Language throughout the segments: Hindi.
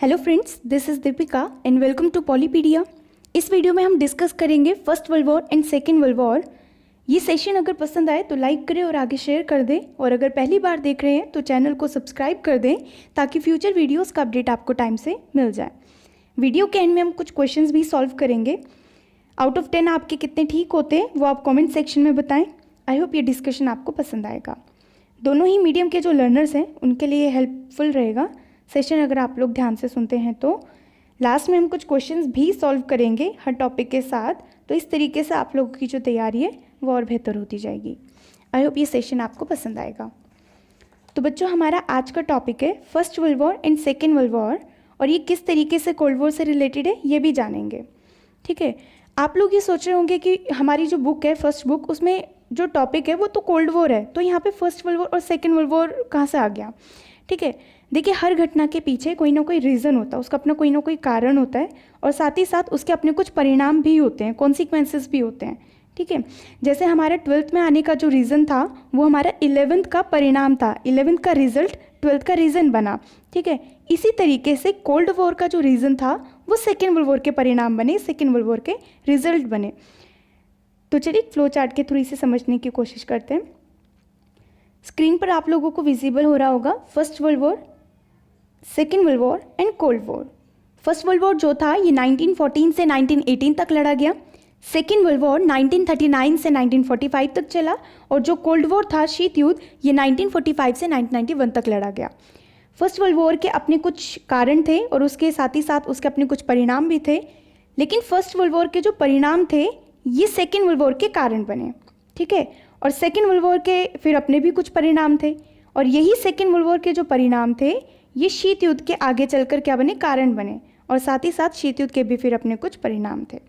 Hello friends, this is Deepika and welcome to Polypedia. इस वीडियो में हम डिस्कस करेंगे first world war and second world war. ये सेशन अगर पसंद आए तो लाइक करें और आगे शेयर कर दें, और अगर पहली बार देख रहे हैं तो चैनल को सब्सक्राइब कर दें ताकि फ्यूचर वीडियोस का अपडेट आपको टाइम से मिल जाए। वीडियो के एंड में हम कुछ क्वेश्चंस भी सॉल्व करेंगे। आउट ऑफ 10 आपके कितने ठीक होते हैं वो आप कॉमेंट सेक्शन में बताएँ। आई होप ये डिस्कशन आपको पसंद आएगा। दोनों ही मीडियम के जो लर्नर्स हैं उनके लिए हेल्पफुल रहेगा सेशन अगर आप लोग ध्यान से सुनते हैं तो। लास्ट में हम कुछ क्वेश्चंस भी सॉल्व करेंगे हर टॉपिक के साथ, तो इस तरीके से आप लोगों की जो तैयारी है वो और बेहतर होती जाएगी। आई होप ये सेशन आपको पसंद आएगा। तो बच्चों, हमारा आज का टॉपिक है first world war and second world war, और ये किस तरीके से कोल्ड वॉर से रिलेटेड है ये भी जानेंगे। ठीक है, आप लोग ये सोच रहे होंगे कि हमारी जो बुक है फर्स्ट बुक, उसमें जो टॉपिक है वो तो कोल्ड वॉर है, तो यहाँ पे फर्स्ट वर्ल्ड वॉर और सेकेंड वर्ल्ड वॉर कहाँ से आ गया। ठीक है, देखिए हर घटना के पीछे कोई ना कोई रीज़न होता है, उसका अपना कोई ना कोई कारण होता है, और साथ ही साथ उसके अपने कुछ परिणाम भी होते हैं, कॉन्सिक्वेंसेस भी होते हैं। ठीक है, जैसे हमारा 12th में आने का जो रीज़न था वो हमारा 11th का परिणाम था, 11th का रिजल्ट 12th का रीज़न बना। ठीक है, इसी तरीके से कोल्ड वॉर का जो रीज़न था वो सेकेंड वर्ल्ड वॉर के परिणाम बने, सेकेंड वर्ल्ड वॉर के रिजल्ट बने। तो चलिए फ्लो चार्ट के थ्रू इसे समझने की कोशिश करते हैं। स्क्रीन पर आप लोगों को विजिबल हो रहा होगा first world war, second world war and cold war. First world war जो था ये 1914 से 1918 तक लड़ा गया। सेकेंड वर्ल्ड वॉर 1939 से 1945 तक चला, और जो कोल्ड वॉर था, शीत युद्ध, ये 1945 से 1991 तक लड़ा गया। फर्स्ट वर्ल्ड वॉर के अपने कुछ कारण थे और उसके साथ ही साथ उसके अपने कुछ परिणाम भी थे, लेकिन फर्स्ट वर्ल्ड वॉर के जो परिणाम थे ये सेकेंड वर्ल्ड वॉर के कारण बने। ठीक है, और सेकेंड वर्ल्ड वॉर के फिर अपने भी कुछ परिणाम थे, और यही सेकेंड वर्ल्ड वॉर के जो परिणाम थे ये शीत युद्ध के आगे चलकर क्या बने, कारण बने, और साथ ही साथ शीत युद्ध के भी फिर अपने कुछ परिणाम थे।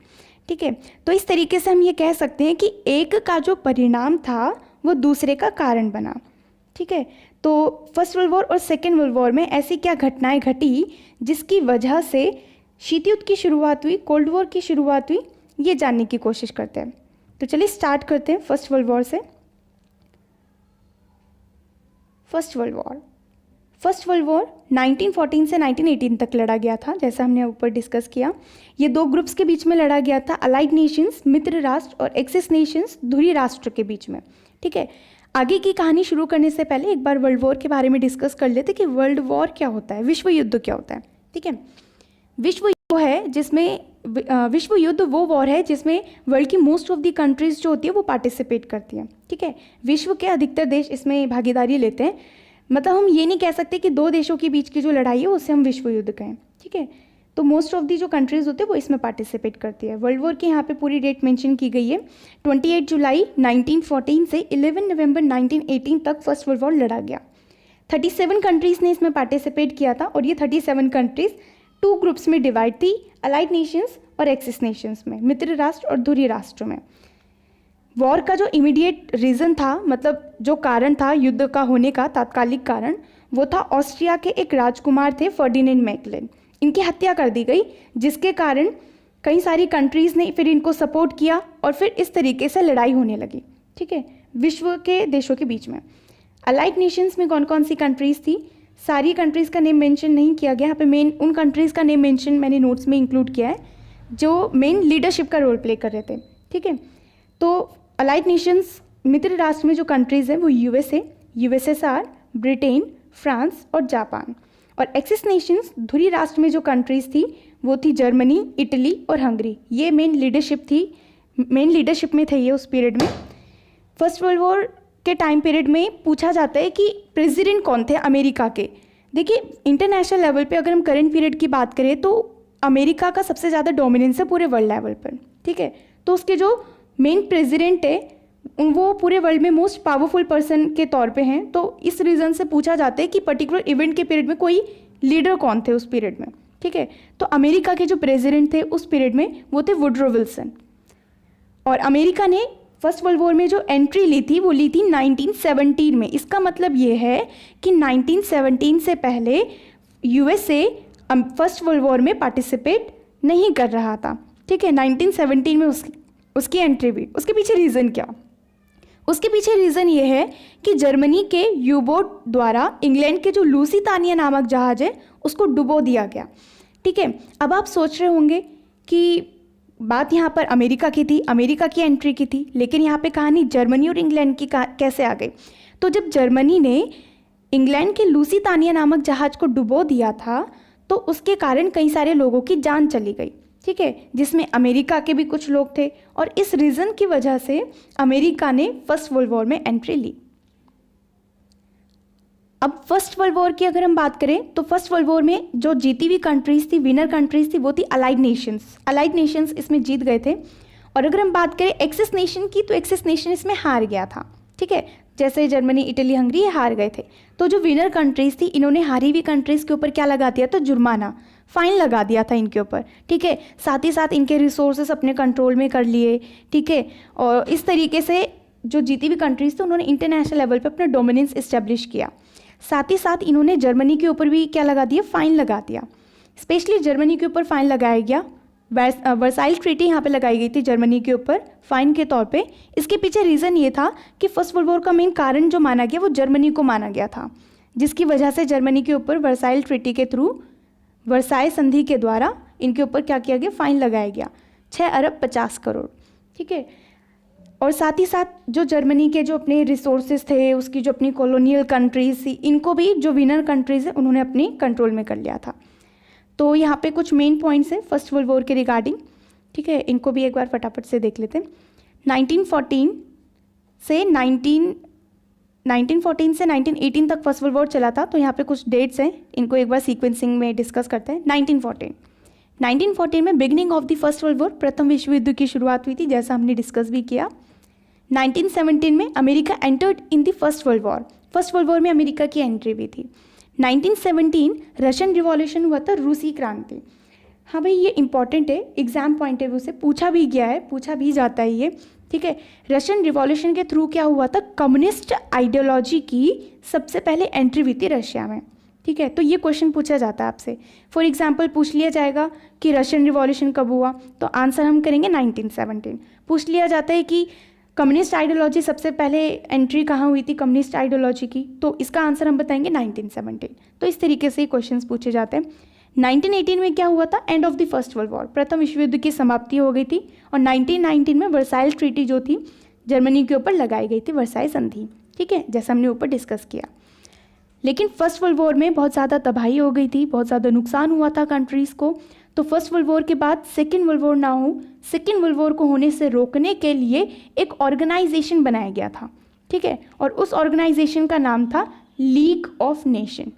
ठीक है, तो इस तरीके से हम ये कह सकते हैं कि एक का जो परिणाम था वो दूसरे का कारण बना। ठीक है, तो फर्स्ट वर्ल्ड वॉर और सेकेंड वर्ल्ड वॉर में ऐसी क्या घटनाएं घटी जिसकी वजह से शीत युद्ध की शुरुआत हुई, कोल्ड वॉर की शुरुआत हुई, ये जानने की कोशिश करते हैं। तो चलिए स्टार्ट करते हैं फर्स्ट वर्ल्ड वॉर से। फर्स्ट वर्ल्ड वॉर 1914 से 1918 तक लड़ा गया था, जैसा हमने ऊपर डिस्कस किया। ये दो ग्रुप्स के बीच में लड़ा गया था, अलाइड नेशंस मित्र राष्ट्र और एक्सिस नेशंस धुरी राष्ट्र के बीच में। ठीक है, आगे की कहानी शुरू करने से पहले एक बार वर्ल्ड वॉर के बारे में डिस्कस कर लेते कि वर्ल्ड वॉर क्या होता है, विश्व युद्ध क्या होता है। ठीक है, विश्व युद्ध है जिसमें विश्व युद्ध वो वॉर है जिसमें वर्ल्ड की मोस्ट ऑफ द कंट्रीज जो होती है वो पार्टिसिपेट करती है। ठीक है, विश्व के अधिकतर देश इसमें भागीदारी लेते हैं। मतलब हम ये नहीं कह सकते कि दो देशों के बीच की जो लड़ाई है उसे हम विश्व युद्ध कहें। ठीक है, तो मोस्ट ऑफ दी जो कंट्रीज होते हैं वो इसमें पार्टिसिपेट करती है। वर्ल्ड वॉर की यहाँ पे पूरी डेट मेंशन की गई है, 28 जुलाई 1914 से 11 नवंबर 1918 तक फर्स्ट वर्ल्ड वॉर लड़ा गया। 37 कंट्रीज़ ने इसमें पार्टिसिपेट किया था, और ये 37 कंट्रीज़ 2 ग्रुप्स में डिवाइड थी, अलाइड नेशंस और एक्सिस नेशंस में, मित्र राष्ट्र और धुरी राष्ट्र में। वॉर का जो इमीडिएट रीज़न था, मतलब जो कारण था युद्ध का होने का तात्कालिक कारण, वो था ऑस्ट्रिया के एक राजकुमार थे फर्डिनेंड मैकलेन। इनकी हत्या कर दी गई, जिसके कारण कई सारी कंट्रीज़ ने फिर इनको सपोर्ट किया, और फिर इस तरीके से लड़ाई होने लगी। ठीक है, विश्व के देशों के बीच में। अलाइड नेशंस में कौन कौन सी कंट्रीज़ थी, सारी कंट्रीज़ का नेम मेंशन नहीं किया गया, यहाँ पे मेन उन कंट्रीज़ का नेम मेंशन मैंने नोट्स में इंक्लूड किया है जो मेन लीडरशिप का रोल प्ले कर रहे थे। ठीक है, तो अलाइड नेशंस मित्र राष्ट्र में जो कंट्रीज़ हैं वो यूएसए, यूएसएसआर, ब्रिटेन, फ्रांस और जापान। और एक्सिस नेशंस धुरी राष्ट्र में जो कंट्रीज़ थी वो थी जर्मनी, इटली और हंगरी। ये मेन लीडरशिप में थे ये उस पीरियड में। फर्स्ट वर्ल्ड वॉर के टाइम पीरियड में पूछा जाता है कि प्रेसिडेंट कौन थे अमेरिका के। देखिए इंटरनेशनल लेवल पे अगर हम करंट पीरियड की बात करें तो अमेरिका का सबसे ज़्यादा डोमिनेंस है पूरे वर्ल्ड लेवल पर। ठीक है, तो उसके जो मेन प्रेसिडेंट है वो पूरे वर्ल्ड में मोस्ट पावरफुल पर्सन के तौर पे हैं, तो इस रीज़न से पूछा जाता है कि पर्टिकुलर इवेंट के पीरियड में कोई लीडर कौन थे उस पीरियड में। ठीक है, तो अमेरिका के जो प्रेसिडेंट थे उस पीरियड में वो थे वुडरो विल्सन। और अमेरिका ने फर्स्ट वर्ल्ड वॉर में जो एंट्री ली थी वो ली थी 1917 में। इसका मतलब ये है कि 1917 से पहले यूएसए फर्स्ट वर्ल्ड वॉर में पार्टिसिपेट नहीं कर रहा था। ठीक है, 1917 में उसकी एंट्री हुई। उसके पीछे रीज़न क्या, उसके पीछे रीज़न ये है कि जर्मनी के यू बोट द्वारा इंग्लैंड के जो लूसीतानिया नामक जहाज है उसको डुबो दिया गया। ठीक है, अब आप सोच रहे होंगे कि बात यहाँ पर अमेरिका की थी, अमेरिका की एंट्री की थी, लेकिन यहाँ पे कहानी जर्मनी और इंग्लैंड की कैसे आ गई। तो जब जर्मनी ने इंग्लैंड के लूसीतानिया नामक जहाज को डुबो दिया था तो उसके कारण कई सारे लोगों की जान चली गई। ठीक है, जिसमें अमेरिका के भी कुछ लोग थे और इस रीज़न की वजह से अमेरिका ने फर्स्ट वर्ल्ड वॉर में एंट्री ली। अब फर्स्ट वर्ल्ड वॉर की अगर हम बात करें तो फर्स्ट वर्ल्ड वॉर में जो जीती हुई कंट्रीज थी, विनर कंट्रीज थी, वो थी अलाइड नेशंस। अलाइड नेशंस इसमें जीत गए थे। और अगर हम बात करें एक्सिस नेशन की तो एक्सिस नेशन इसमें हार गया था। ठीक है, जैसे जर्मनी, इटली, हंगरी ये हार गए थे। तो जो विनर कंट्रीज थी इन्होंने हारी हुई कंट्रीज के ऊपर क्या लगा दिया था, जुर्माना, फाइन लगा दिया था इनके ऊपर। ठीक है, साथ ही साथ इनके रिसोर्सेस अपने कंट्रोल में कर लिए। ठीक है, और इस तरीके से जो जीती हुई कंट्रीज थी उन्होंने इंटरनेशनल लेवल पर अपना डोमिनेंस इस्टेब्लिश किया। साथ ही साथ इन्होंने जर्मनी के ऊपर भी क्या लगा दिया, फाइन लगा दिया। स्पेशली जर्मनी के ऊपर फाइन लगाया गया। वर्साइल ट्रीटी यहाँ पे लगाई गई थी जर्मनी के ऊपर फाइन के तौर पे। इसके पीछे रीज़न ये था कि फर्स्ट वर्ल्ड वॉर का मेन कारण जो माना गया वो जर्मनी को माना गया था, जिसकी वजह से जर्मनी के ऊपर वर्साइल ट्रीटी के थ्रू, वर्साई संधि के द्वारा इनके ऊपर क्या किया गया, फाइन लगाया गया 6 अरब 50 करोड़। ठीक है, और साथ ही साथ जो जर्मनी के जो अपने रिसोर्सेज थे, उसकी जो अपनी कॉलोनियल कंट्रीज थी, इनको भी जो विनर कंट्रीज है उन्होंने अपने कंट्रोल में कर लिया था। तो यहाँ पे कुछ मेन पॉइंट्स हैं फर्स्ट वर्ल्ड वॉर के रिगार्डिंग। ठीक है, इनको भी एक बार फटाफट से देख लेते हैं। 1914 से 1918 तक फर्स्ट वर्ल्ड वॉर चला था। तो यहाँ पे कुछ डेट्स हैं, इनको एक बार सीक्वेंसिंग में डिस्कस करते हैं। 1914 में beginning of the first world war, प्रथम विश्व युद्ध की शुरुआत हुई थी, जैसा हमने डिस्कस भी किया। 1917 में America entered in the first world war. First world war में अमेरिका की एंट्री भी थी। 1917 रशियन रिवॉल्यूशन हुआ था, रूसी क्रांति। हाँ भाई, ये इंपॉर्टेंट है, एग्जाम पॉइंट ऑफ व्यू से पूछा भी गया है, पूछा भी जाता है ये। ठीक है, रशियन रिवॉल्यूशन के थ्रू क्या हुआ था, कम्युनिस्ट आइडियोलॉजी की सबसे पहले एंट्री हुई थी रशिया में। ठीक है, तो ये क्वेश्चन पूछा जाता है आपसे। फॉर एग्जाम्पल पूछ लिया जाएगा कि रशियन रिवॉल्यूशन कब हुआ, तो आंसर हम करेंगे 1917। पूछ लिया जाता है कि कम्युनिस्ट आइडियोलॉजी सबसे पहले एंट्री कहाँ हुई थी कम्युनिस्ट आइडियोलॉजी की, तो इसका आंसर हम बताएंगे 1917। तो इस तरीके से क्वेश्चंस पूछे जाते हैं। 1918 में क्या हुआ था, end of the first world war, प्रथम विश्व युद्ध की समाप्ति हो गई थी। और 1919 में वर्साइल ट्रीटी जो थी जर्मनी के ऊपर लगाई गई थी, वर्साई संधि। ठीक है, जैसा हमने ऊपर डिस्कस किया। लेकिन फर्स्ट वर्ल्ड वॉर में बहुत ज़्यादा तबाही हो गई थी, बहुत ज़्यादा नुकसान हुआ था कंट्रीज़ को। तो फर्स्ट वर्ल्ड वॉर के बाद सेकेंड वर्ल्ड वॉर ना हो, सेकेंड वर्ल्ड वॉर को होने से रोकने के लिए एक ऑर्गेनाइजेशन बनाया गया था। ठीक है, और उस ऑर्गेनाइजेशन का नाम था league of nation.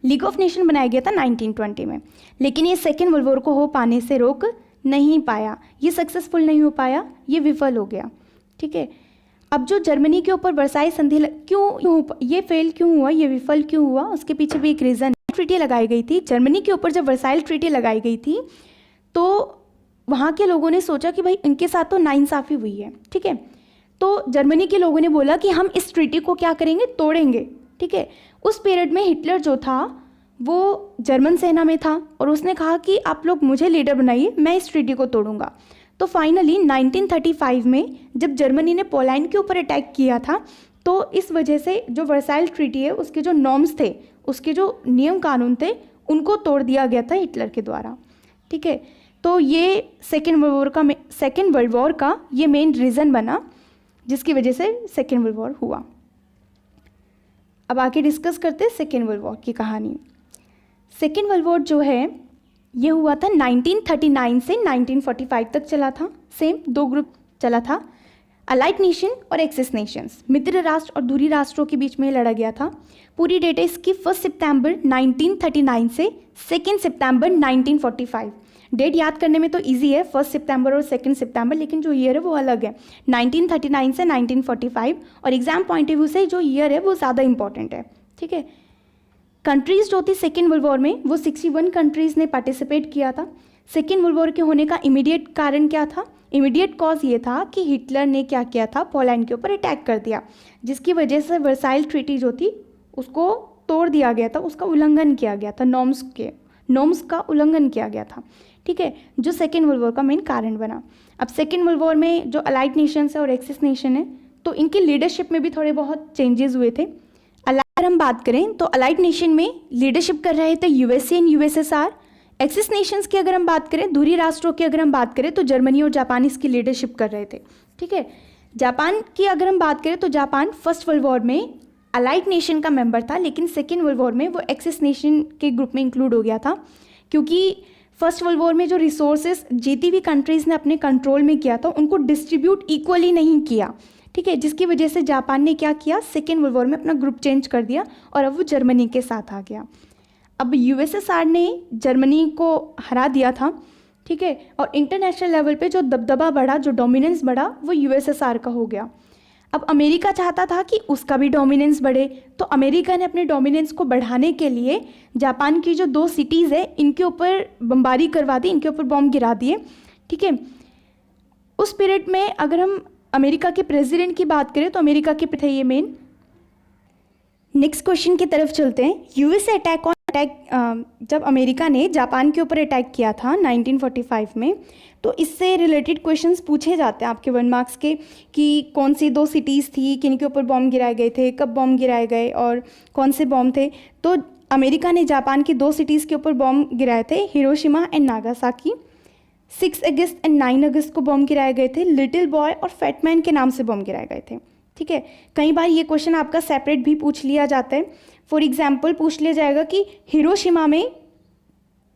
League of nation बनाया गया था 1920 में। लेकिन ये सेकेंड वर्ल्ड वॉर को हो पाने से रोक नहीं पाया, ये सक्सेसफुल नहीं हो पाया, ये विफल हो गया। ठीक है, अब जो जर्मनी के ऊपर वर्साई संधि क्यों ये फेल क्यों हुआ, ये विफल क्यों हुआ, उसके पीछे भी एक रीज़न। ट्रीटी लगाई गई थी जर्मनी के ऊपर, जब वर्साइल ट्रीटी लगाई गई थी तो वहाँ के लोगों ने सोचा कि भाई इनके साथ तो नाइंसाफ़ी हुई है। ठीक है, तो जर्मनी के लोगों ने बोला कि हम इस ट्रीटी को क्या करेंगे, तोड़ेंगे। ठीक है, उस पीरियड में हिटलर जो था वो जर्मन सेना में था और उसने कहा कि आप लोग मुझे लीडर बनाइए, मैं इस ट्रीटी को तोड़ूंगा। तो फाइनली 1935 में जब जर्मनी ने पोलैंड के ऊपर अटैक किया था, तो इस वजह से जो वर्साइल ट्रीटी है उसके जो नॉर्म्स थे, उसके जो नियम कानून थे, उनको तोड़ दिया गया था हिटलर के द्वारा। ठीक है, तो ये सेकेंड वर्ल्ड वॉर का ये मेन रीज़न बना, जिसकी वजह से सेकेंड वर्ल्ड वॉर हुआ। अब आगे डिस्कस करते हैं सेकेंड वर्ल्ड वॉर की कहानी। सेकेंड वर्ल्ड वॉर जो है ये हुआ था 1939 से 1945 तक चला था। सेम 2 ग्रुप चला था, अलाइड नेशन और एक्सिस नेशंस, मित्र राष्ट्र और दूरी राष्ट्रों के बीच में लड़ा गया था। पूरी डेट है इसकी 1 सितंबर 1939 से 2 सितंबर 1945। डेट याद करने में तो इजी है, 1 सितंबर और 2 सितंबर, लेकिन जो ईयर है वो अलग है, 1939 से 1945। और एग्जाम पॉइंट ऑफ व्यू से जो ईयर है वो ज़्यादा इंपॉर्टेंट है। ठीक है, कंट्रीज़ जो थी सेकेंड वर्ल्ड वॉर में वो 61 कंट्रीज़ ने पार्टिसिपेट किया था। सेकेंड वर्ल्ड वॉर के होने का इमीडिएट कारण क्या था, इमीडिएट कॉज ये था कि हिटलर ने क्या किया था, पोलैंड के ऊपर अटैक कर दिया, जिसकी वजह से वर्साइल ट्रीटी जो थी उसको तोड़ दिया गया था, उसका उल्लंघन किया गया था, नॉर्म्स का उल्लंघन किया गया था। ठीक है, जो सेकेंड वर्ल्ड वॉर का मेन कारण बना। अब सेकेंड वर्ल्ड वॉर में जो अलाइड नेशंस है और एक्सिस नेशन है, तो इनकी लीडरशिप में भी थोड़े बहुत चेंजेस हुए थे। अगर हम बात करें तो अलाइड नेशन में लीडरशिप कर रहे थे USA and USSR. Axis Nations की अगर हम बात करें, धुरी राष्ट्रों की अगर हम बात करें तो जर्मनी और जापान इसकी लीडरशिप कर रहे थे। ठीक है, जापान की अगर हम बात करें तो जापान फर्स्ट वर्ल्ड वॉर में अलाइड नेशन का मेंबर था, लेकिन सेकेंड वर्ल्ड वॉर में वो एक्सिस नेशन के ग्रुप में इंक्लूड हो गया था, क्योंकि फर्स्ट वर्ल्ड वॉर में जो रिसोर्सेज जीती हुई कंट्रीज़ ने अपने कंट्रोल में किया था उनको डिस्ट्रीब्यूट इक्वली नहीं किया। ठीक है, जिसकी वजह से जापान ने क्या किया, सेकेंड वर्ल्ड वॉर में अपना ग्रुप चेंज कर दिया और अब वो जर्मनी के साथ आ गया। अब यूएसएसआर ने जर्मनी को हरा दिया था। ठीक है, और इंटरनेशनल लेवल पे जो दबदबा बढ़ा, जो डोमिनेंस बढ़ा, वो यूएसएसआर का हो गया। अब अमेरिका चाहता था कि उसका भी डोमिनेंस बढ़े, तो अमेरिका ने अपने डोमिनेंस को बढ़ाने के लिए जापान की जो 2 सिटीज़ है इनके ऊपर बमबारी करवा दी, इनके ऊपर बॉम्ब गिरा दिए। ठीक है, उस पीरियड में अगर हम अमेरिका के प्रेसिडेंट की बात करें तो अमेरिका के थे ये मेन। नेक्स्ट क्वेश्चन की तरफ चलते हैं। यूएसए अटैक जब अमेरिका ने जापान के ऊपर अटैक किया था 1945 में, तो इससे रिलेटेड क्वेश्चंस पूछे जाते हैं आपके 1 मार्क्स के कि कौन सी 2 सिटीज़ थी, किन के ऊपर बॉम्ब गिराए गए थे, कब बॉम्ब गिराए गए और कौन से बॉम्ब थे। तो अमेरिका ने जापान की 2 सिटीज़ के ऊपर बॉम्ब गिराए थे, Hiroshima and Nagasaki. 6 August and 9 अगस्त को बॉम्ब गिराए गए थे। लिटिल बॉय और फैटमैन के नाम से बॉम्ब गिराए गए थे। ठीक है, कई बार ये क्वेश्चन आपका सेपरेट भी पूछ लिया जाता है। फॉर एग्जाम्पल पूछ लिया जाएगा कि हिरोशिमा में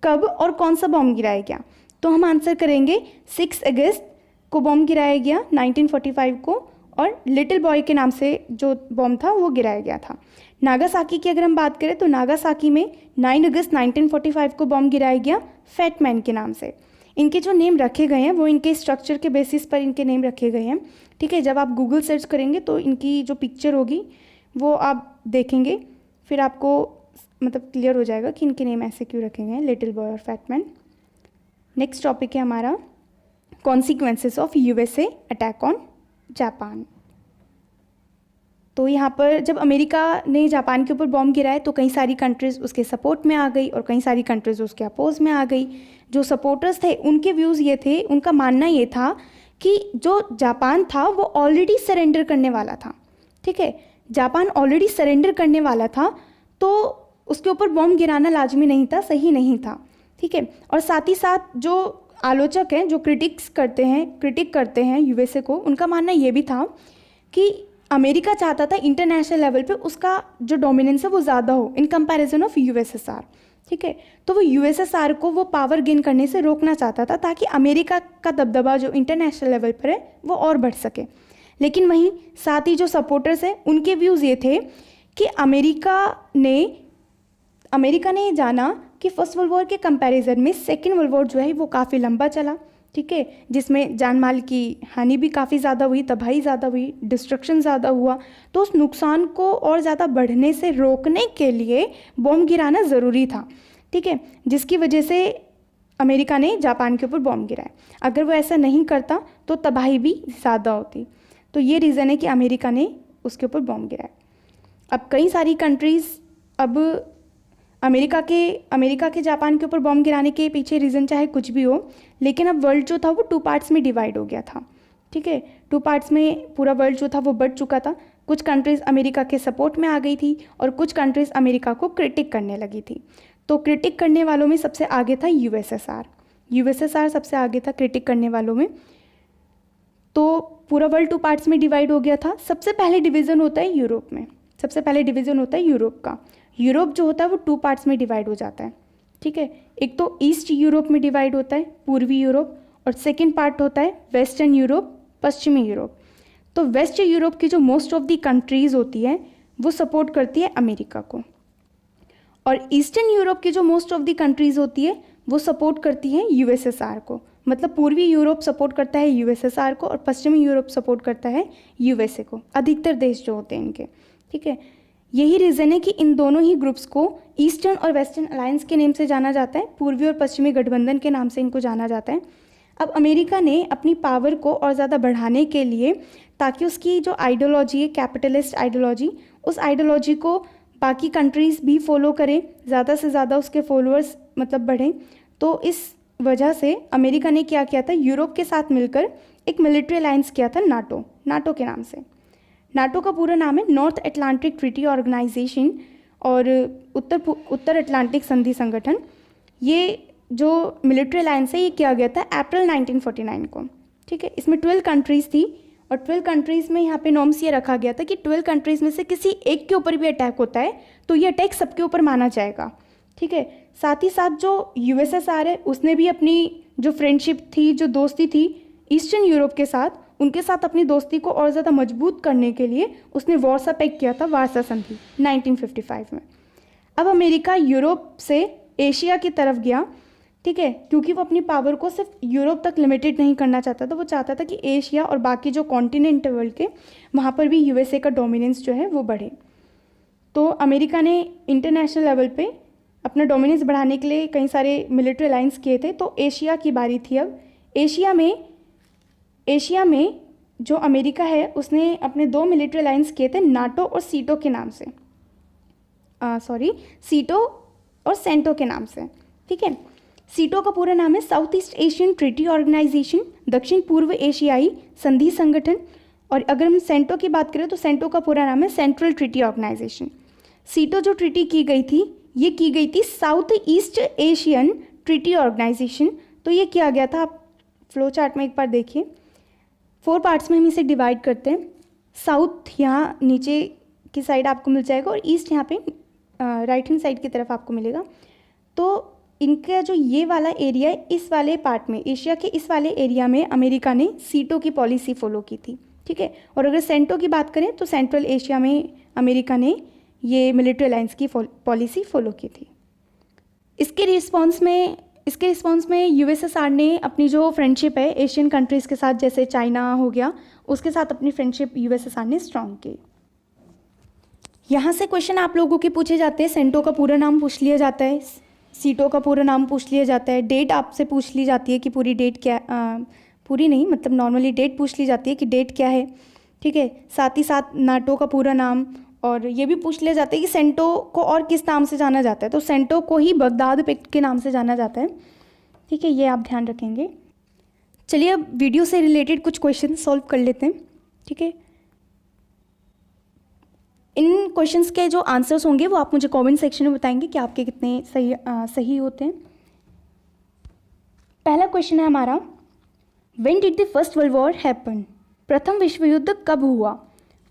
कब और कौन सा बॉम्ब गिराया गया, तो हम आंसर करेंगे 6 अगस्त को बॉम्ब गिराया गया 1945 को, और लिटिल बॉय के नाम से जो बॉम्ब था वो गिराया गया था। नागासाकी की अगर हम बात करें तो नागासाकी में 9 अगस्त 1945 को बॉम्ब गिराया गया फैटमैन के नाम से। इनके जो नेम रखे गए हैं वो इनके स्ट्रक्चर के बेसिस पर इनके नेम रखे गए हैं। ठीक है, जब आप गूगल सर्च करेंगे तो इनकी जो पिक्चर होगी वो आप देखेंगे, फिर आपको मतलब क्लियर हो जाएगा कि इनके नेम ऐसे क्यों रखे गए हैं, लिटिल बॉय और फैटमैन। नेक्स्ट टॉपिक है हमारा consequences of USA attack on Japan. तो यहाँ पर जब अमेरिका ने जापान के ऊपर बॉम्ब गिराए तो कई सारी कंट्रीज़ उसके सपोर्ट में आ गई और कई सारी कंट्रीज़ उसके अपोज में आ गई। जो सपोर्टर्स थे उनके व्यूज़ ये थे, उनका मानना ये था कि जो जापान था वो ऑलरेडी सरेंडर करने वाला था। ठीक है, जापान ऑलरेडी सरेंडर करने वाला था तो उसके ऊपर बॉम्ब गिराना लाजमी नहीं था, सही नहीं था। ठीक है, और साथ ही साथ जो आलोचक हैं, जो क्रिटिक करते हैं यूएसए को, उनका मानना ये भी था कि अमेरिका चाहता था इंटरनेशनल लेवल पे उसका जो डोमिनेंस है वो ज़्यादा हो इन कंपैरिजन ऑफ यूएसएसआर। ठीक है, तो वो यूएसएसआर को वो पावर गेन करने से रोकना चाहता था ताकि अमेरिका का दबदबा जो इंटरनेशनल लेवल पर है वो और बढ़ सके। लेकिन वहीं साथ ही जो सपोर्टर्स हैं उनके व्यूज़ ये थे कि अमेरिका ने जाना कि फर्स्ट वर्ल्ड वॉर के कंपैरिजन में सेकेंड वर्ल्ड वॉर जो है वो काफ़ी लंबा चला। ठीक है, जिसमें जान माल की हानि भी काफ़ी ज़्यादा हुई, तबाही ज़्यादा हुई, डिस्ट्रक्शन ज़्यादा हुआ। तो उस नुकसान को और ज़्यादा बढ़ने से रोकने के लिए बॉम्ब गिराना ज़रूरी था। ठीक है, जिसकी वजह से अमेरिका ने जापान के ऊपर बॉम्ब गिराया। अगर वो ऐसा नहीं करता तो तबाही भी ज़्यादा होती। तो ये रीज़न है कि अमेरिका ने उसके ऊपर बॉम्ब गिराया। अब कई सारी कंट्रीज़ अब अमेरिका के जापान के ऊपर बॉम्ब गिराने के पीछे रीज़न चाहे कुछ भी हो, लेकिन अब वर्ल्ड जो था वो 2 पार्ट्स में डिवाइड हो गया था। ठीक है, 2 पार्ट्स में पूरा वर्ल्ड जो था वो बढ़ चुका था। कुछ कंट्रीज़ अमेरिका के सपोर्ट में आ गई थी और कुछ कंट्रीज़ अमेरिका को क्रिटिक करने लगी थी। तो क्रिटिक करने वालों में सबसे आगे था यूएसएसआर सबसे आगे था क्रिटिक करने वालों में। तो पूरा वर्ल्ड 2 पार्ट्स में डिवाइड हो गया था। सबसे पहले डिवीज़न होता है यूरोप का। यूरोप जो होता है वो 2 पार्ट्स में डिवाइड हो जाता है। ठीक है, एक तो ईस्ट यूरोप में डिवाइड होता है, पूर्वी यूरोप, और सेकेंड पार्ट होता है वेस्टर्न यूरोप, पश्चिमी यूरोप। तो वेस्ट यूरोप की जो मोस्ट ऑफ दी कंट्रीज़ होती है वो सपोर्ट करती है अमेरिका को, और ईस्टर्न यूरोप की जो मोस्ट ऑफ दी कंट्रीज़ होती है वो सपोर्ट करती है यूएसएसआर को। मतलब पूर्वी यूरोप सपोर्ट करता है यूएसएसआर को और पश्चिमी यूरोप सपोर्ट करता है यूएसए को, अधिकतर देश जो होते हैं इनके। ठीक है, यही रीज़न है कि इन दोनों ही ग्रुप्स को ईस्टर्न और वेस्टर्न अलायंस के नेम से जाना जाता है, पूर्वी और पश्चिमी गठबंधन के नाम से इनको जाना जाता है। अब अमेरिका ने अपनी पावर को और ज़्यादा बढ़ाने के लिए, ताकि उसकी जो आइडियोलॉजी है कैपिटलिस्ट आइडियोलॉजी, उस आइडियोलॉजी को बाकी कंट्रीज़ भी फॉलो करें, ज़्यादा से ज़्यादा उसके फॉलोअर्स मतलब बढ़ें, तो इस वजह से अमेरिका ने क्या किया था, यूरोप के साथ मिलकर एक मिलिट्री अलायंस किया था नाटो के नाम से। नाटो का पूरा नाम है नॉर्थ अटलांटिक ट्रीटी ऑर्गेनाइजेशन और उत्तर अटलांटिक संधि संगठन। ये जो मिलिट्री अलायंस है ये किया गया था अप्रैल 1949 को, ठीक है। इसमें 12 कंट्रीज़ थी और 12 कंट्रीज़ में यहाँ पे नॉर्म्स ये रखा गया था कि 12 कंट्रीज़ में से किसी एक के ऊपर भी अटैक होता है तो ये अटैक सबके ऊपर माना जाएगा, ठीक है। साथ ही साथ जो यूएसएसआर है उसने भी अपनी जो फ्रेंडशिप थी, जो दोस्ती थी ईस्टर्न यूरोप के साथ, उनके साथ अपनी दोस्ती को और ज़्यादा मजबूत करने के लिए उसने वार्सा पैक्ट किया था, वार्सा संधि 1955 में। अब अमेरिका यूरोप से एशिया की तरफ गया, ठीक है, क्योंकि वो अपनी पावर को सिर्फ यूरोप तक लिमिटेड नहीं करना चाहता था, वो चाहता था कि एशिया और बाकी जो कॉन्टिनेंट है वर्ल्ड के वहाँ पर भी यूएसए का डोमिनेंस जो है वो बढ़े। तो अमेरिका ने इंटरनेशनल लेवल पे अपना डोमिनेंस बढ़ाने के लिए कई सारे मिलिट्री अलायंस किए थे। तो एशिया की बारी थी। अब एशिया में जो अमेरिका है उसने अपने 2 मिलिट्री अलायंस किए थे नाटो और सीटो के नाम से, सीटो और सेंटो के नाम से, ठीक है। सीटो का पूरा नाम है South East Asian Treaty Organisation, दक्षिण पूर्व एशियाई संधि संगठन। और अगर हम सेंटो की बात करें तो सेंटो का पूरा नाम है सेंट्रल ट्रीटी ऑर्गेनाइजेशन। सीटो जो ट्रीटी की गई थी ये की गई थी South East Asian Treaty Organisation. तो ये किया गया था, आप फ्लो चार्ट में एक बार देखिए, 4 पार्ट्स में हम इसे डिवाइड करते हैं। साउथ यहाँ नीचे की साइड आपको मिल जाएगा और ईस्ट यहाँ पे राइट हैंड साइड की तरफ आपको मिलेगा। तो इनका जो ये वाला एरिया है, इस वाले पार्ट में, एशिया के इस वाले एरिया में अमेरिका ने सीटो की पॉलिसी फॉलो की थी, ठीक है। और अगर सेंटो की बात करें तो सेंट्रल एशिया में अमेरिका ने ये मिलिट्री अलायंस की पॉलिसी फॉलो की थी। इसके रिस्पॉन्स में यूएसएसआर ने अपनी जो फ्रेंडशिप है एशियन कंट्रीज़ के साथ, जैसे चाइना हो गया, उसके साथ अपनी फ्रेंडशिप यूएसएसआर ने स्ट्रॉन्ग की। यहाँ से क्वेश्चन आप लोगों के पूछे जाते हैं। सेंटो का पूरा नाम पूछ लिया जाता है, सीटो का पूरा नाम पूछ लिया जाता है, डेट आपसे पूछ ली जाती है कि पूरी डेट क्या, पूरी नहीं मतलब नॉर्मली डेट पूछ ली जाती है कि डेट क्या है, ठीक है। साथ ही साथ नाटो का पूरा नाम, और ये भी पूछ लिया जाता है कि सेंटो को और किस नाम से जाना जाता है। तो सेंटो को ही बगदाद पैक्ट के नाम से जाना जाता है, ठीक है, ये आप ध्यान रखेंगे। चलिए अब वीडियो से रिलेटेड कुछ क्वेश्चन सॉल्व कर लेते हैं, ठीक है। इन क्वेश्चंस के जो आंसर्स होंगे वो आप मुझे कमेंट सेक्शन में बताएंगे कि आपके कितने सही होते हैं। पहला क्वेश्चन है हमारा, when did the first world war happen? प्रथम विश्व युद्ध कब हुआ?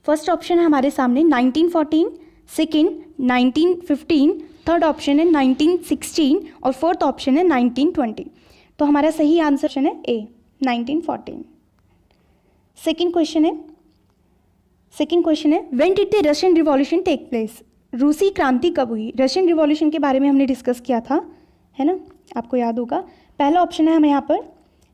फर्स्ट ऑप्शन है हमारे सामने 1914, सेकेंड 1915, थर्ड ऑप्शन है 1916 और फोर्थ ऑप्शन है 1920। तो हमारा सही आंसर है ए 1914। सेकेंड क्वेश्चन है when did the Russian revolution take place? रूसी क्रांति कब हुई? रशियन रिवॉल्यूशन के बारे में हमने डिस्कस किया था, है ना, आपको याद होगा। पहला ऑप्शन है हमें यहाँ पर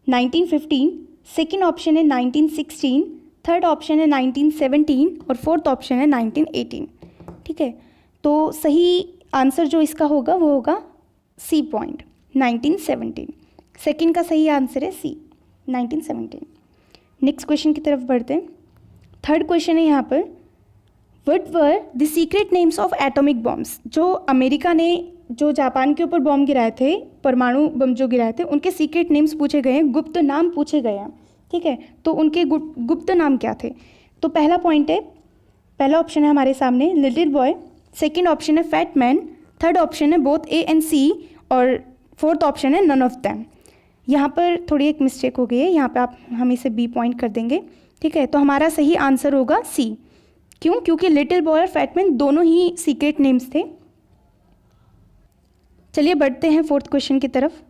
1915, सेकेंड ऑप्शन है 1916, थर्ड ऑप्शन है 1917 और फोर्थ ऑप्शन है 1918, ठीक है। तो सही आंसर जो इसका होगा वो होगा सी पॉइंट 1917। सेकेंड का सही आंसर है सी 1917। नेक्स्ट क्वेश्चन की तरफ बढ़ते हैं। थर्ड क्वेश्चन है यहाँ पर, what were the secret names of atomic bombs? जो अमेरिका ने जो जापान के ऊपर बॉम्ब गिराए थे, परमाणु बम जो गिराए थे, उनके सीक्रेट नेम्स पूछे गए हैं, गुप्त नाम पूछे गए हैं, ठीक है। तो उनके गुप्त नाम क्या थे? तो पहला ऑप्शन है हमारे सामने लिटिल बॉय, सेकेंड ऑप्शन है फैट मैन, थर्ड ऑप्शन है बोथ ए एंड सी और फोर्थ ऑप्शन है नन ऑफ दैम। यहाँ पर थोड़ी एक मिस्टेक हो गई है, यहाँ पे हम इसे बी पॉइंट कर देंगे, ठीक है। तो हमारा सही आंसर होगा सी। क्यों? क्योंकि लिटिल बॉय और फैटमैन दोनों ही सीक्रेट नेम्स थे। चलिए बढ़ते हैं फोर्थ क्वेश्चन की तरफ।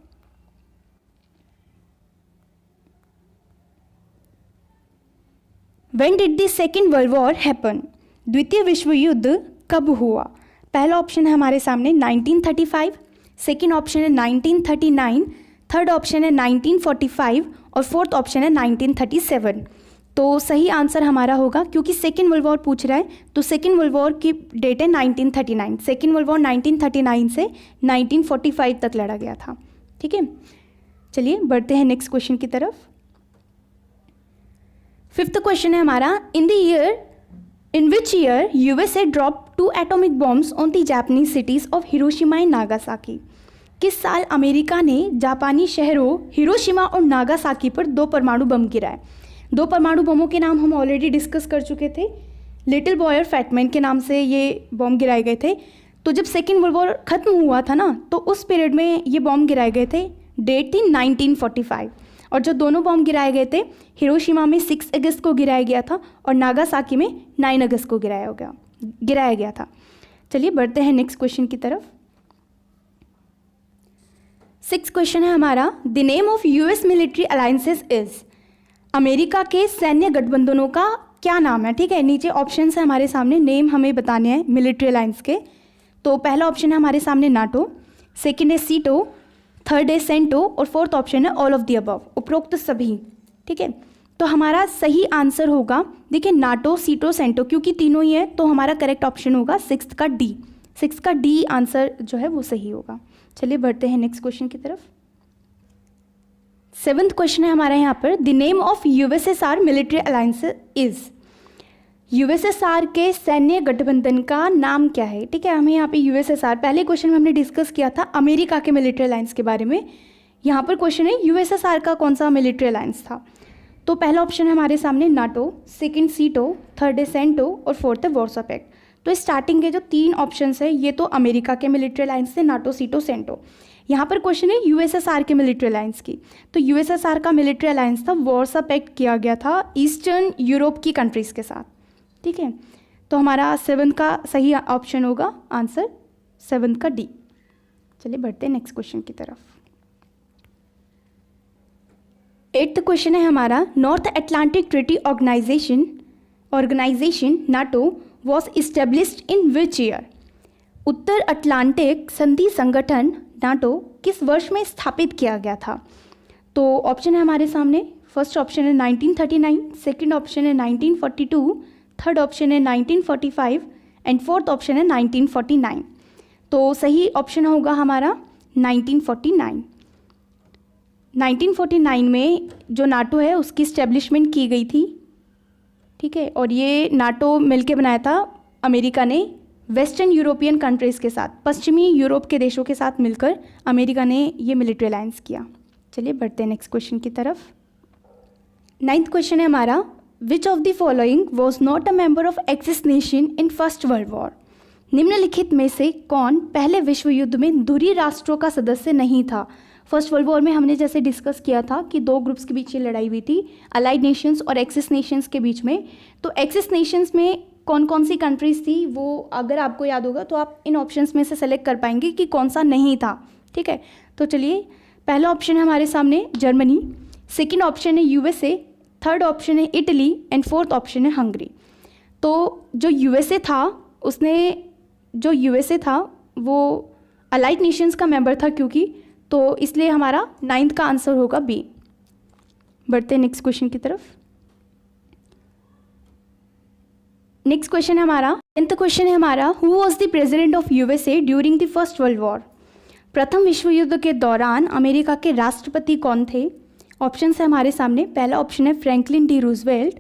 When did the second world war happen? द्वितीय विश्व युद्ध कब हुआ? पहला ऑप्शन है हमारे सामने 1935, सेकेंड ऑप्शन है 1939, थर्ड ऑप्शन है 1945 और फोर्थ ऑप्शन है 1937। तो सही आंसर हमारा होगा, क्योंकि सेकेंड वर्ल्ड वॉर पूछ रहा है, तो सेकेंड वर्ल्ड वॉर की डेट है 1939। सेकेंड वर्ल्ड वॉर 1939 से 1945 तक लड़ा गया था, ठीक है। चलिए बढ़ते हैं नेक्स्ट क्वेश्चन की तरफ। फिफ्थ क्वेश्चन है हमारा, in which year USA drop 2 atomic bombs on the Japanese cities of Hiroshima and Nagasaki? किस साल अमेरिका ने जापानी शहरों हिरोशिमा और नागासाकी पर 2 परमाणु बम गिराए? 2 परमाणु बमों के नाम हम ऑलरेडी डिस्कस कर चुके थे, लिटिल बॉय और फैटमैन के नाम से ये बॉम्ब गिराए गए थे। तो जब सेकेंड वर्ल्ड वॉर ख़त्म हुआ था ना, तो उस पीरियड में ये बॉम्ब गिराए गए थे। डेट थी 1945। और जो दोनों बॉम्ब गिराए गए थे, हिरोशिमा में 6 अगस्त को गिराया गया था और नागासाकी में 9 अगस्त को गिराया गया था। चलिए बढ़ते हैं नेक्स्ट क्वेश्चन की तरफ। 6th क्वेश्चन है हमारा, the name of US military alliances is. America के सैन्य गठबंधनों का क्या नाम है? ठीक है, नीचे ऑप्शन है हमारे सामने, नेम हमें बताने हैं मिलिट्री अलायंस के। तो पहला ऑप्शन है हमारे सामने नाटो, सेकेंड है सीटो, थर्ड है सेंटो और फोर्थ ऑप्शन है ऑल ऑफ द अबव, उपरोक्त सभी। ठीक है, तो हमारा सही आंसर होगा, देखिए नाटो, सीटो, सेंटो, क्योंकि तीनों ही है तो हमारा करेक्ट ऑप्शन होगा 6th का डी। 6th का डी आंसर जो है वो सही होगा। चलिए बढ़ते हैं नेक्स्ट क्वेश्चन की तरफ। 7th क्वेश्चन है हमारा यहाँ पर, the name of USSR military alliance is. USSR के सैन्य गठबंधन का नाम क्या है? ठीक है, हमें यहाँ पे यूएसएसआर, पहले क्वेश्चन में हमने डिस्कस किया था अमेरिका के मिलिट्री अलायंस के बारे में। यहाँ पर क्वेश्चन है यूएसएसआर का कौन सा मिलिट्री अलायंस था। तो पहला ऑप्शन है हमारे सामने नाटो, सेकंड सीटो, थर्ड है सेंटो और फोर्थ है वॉर्सो पैक्ट। तो स्टार्टिंग के जो 3 ऑप्शंस है ये तो अमेरिका के मिलिट्री अलायंस थे, नाटो, सीटो, सेंटो। यहाँ पर क्वेश्चन है यूएसएसआर के मिलिट्री अलायंस की। तो यूएसएसआर का मिलिट्री अलायंस था, वॉर्सो पैक्ट किया गया था ईस्टर्न यूरोप की कंट्रीज़ के साथ। ठीक है, तो हमारा 7th का सही ऑप्शन होगा आंसर 7th का डी। चलिए बढ़ते हैं नेक्स्ट क्वेश्चन की तरफ। 8th क्वेश्चन है हमारा, North Atlantic Treaty Organisation NATO was established in which year. उत्तर अटलांटिक संधि संगठन नाटो किस वर्ष में स्थापित किया गया था? तो ऑप्शन है हमारे सामने, फर्स्ट ऑप्शन है 1939, सेकंड ऑप्शन है 1942, थर्ड ऑप्शन है 1945 एंड फोर्थ ऑप्शन है 1949। तो सही ऑप्शन होगा हमारा 1949। 1949 में जो नाटो है उसकी इस्टेब्लिशमेंट की गई थी। ठीक है, और ये नाटो मिलके बनाया था अमेरिका ने वेस्टर्न यूरोपियन कंट्रीज़ के साथ, पश्चिमी यूरोप के देशों के साथ मिलकर अमेरिका ने ये मिलिट्री अलायंस किया। चलिए बढ़ते हैं नेक्स्ट क्वेश्चन की तरफ। 9th क्वेश्चन है हमारा, which of the following was not a member of axis nation in first world war. निम्नलिखित में से कौन पहले विश्व युद्ध में धुरी राष्ट्रों का सदस्य नहीं था? फर्स्ट वर्ल्ड वॉर में हमने जैसे डिस्कस किया था कि 2 ग्रुप्स के बीच ये लड़ाई हुई थी, अलाइड नेशंस और एक्सिस नेशंस के बीच में। तो एक्सिस नेशंस में कौन कौन सी कंट्रीज़ थी वो अगर आपको याद होगा तो आप इन ऑप्शंस में से सेलेक्ट कर पाएंगे कि कौन सा नहीं था। ठीक है, तो चलिए पहला ऑप्शन है हमारे सामने जर्मनी, सेकेंड ऑप्शन है यूएसए, थर्ड ऑप्शन है इटली एंड फोर्थ ऑप्शन है हंगरी। तो जो यूएसए था वो अलाइड नेशंस का मेंबर था क्योंकि, तो इसलिए हमारा 9th का आंसर होगा बी। बढ़ते हैं नेक्स्ट क्वेश्चन की तरफ। नेक्स्ट क्वेश्चन है हमारा 10th क्वेश्चन है हमारा, who was the president of USA during the first world war. प्रथम विश्व युद्ध के दौरान अमेरिका के राष्ट्रपति कौन थे? ऑप्शन है हमारे सामने, पहला ऑप्शन है Franklin D Roosevelt,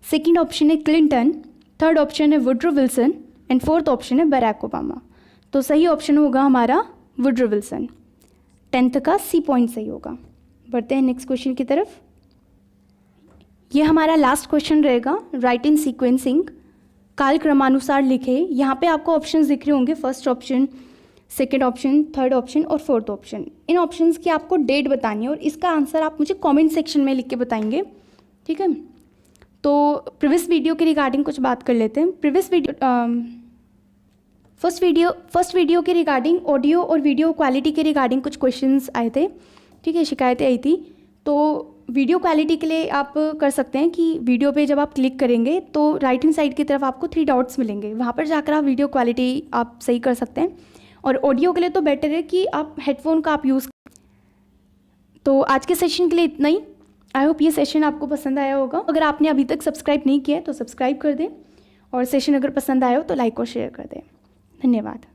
second option है क्लिंटन, थर्ड ऑप्शन है Woodrow Wilson and fourth option है बराक ओबामा। तो सही ऑप्शन होगा हमारा वुड्रो विल्सन। 10th का सी पॉइंट सही होगा। बढ़ते हैं नेक्स्ट क्वेश्चन की तरफ। ये हमारा लास्ट क्वेश्चन रहेगा, राइट इन सीक्वेंसिंग, काल क्रमानुसार लिखे। यहाँ पे आपको ऑप्शंस दिख रहे होंगे, first option, second option, third option और फोर्थ ऑप्शन। इन ऑप्शंस की आपको डेट बतानी है और इसका आंसर आप मुझे कमेंट सेक्शन में लिख के बताएंगे। ठीक है, तो प्रीवियस वीडियो के रिगार्डिंग कुछ बात कर लेते हैं। फर्स्ट वीडियो के रिगार्डिंग ऑडियो और वीडियो क्वालिटी के रिगार्डिंग कुछ क्वेश्चंस आए थे। ठीक है, शिकायतें आई थी। तो वीडियो क्वालिटी के लिए आप कर सकते हैं कि वीडियो पे जब आप क्लिक करेंगे तो राइट हैंड साइड की तरफ आपको 3 डॉट्स मिलेंगे, वहाँ पर जाकर आप वीडियो क्वालिटी आप सही कर सकते हैं। और ऑडियो के लिए तो बेटर है कि आप हेडफोन का आप यूज़। तो आज के सेशन के लिए इतना ही। आई होप ये सेशन आपको पसंद आया होगा। अगर आपने अभी तक सब्सक्राइब नहीं किया है तो सब्सक्राइब कर दें और सेशन अगर पसंद आया हो तो लाइक और शेयर कर दें। धन्यवाद।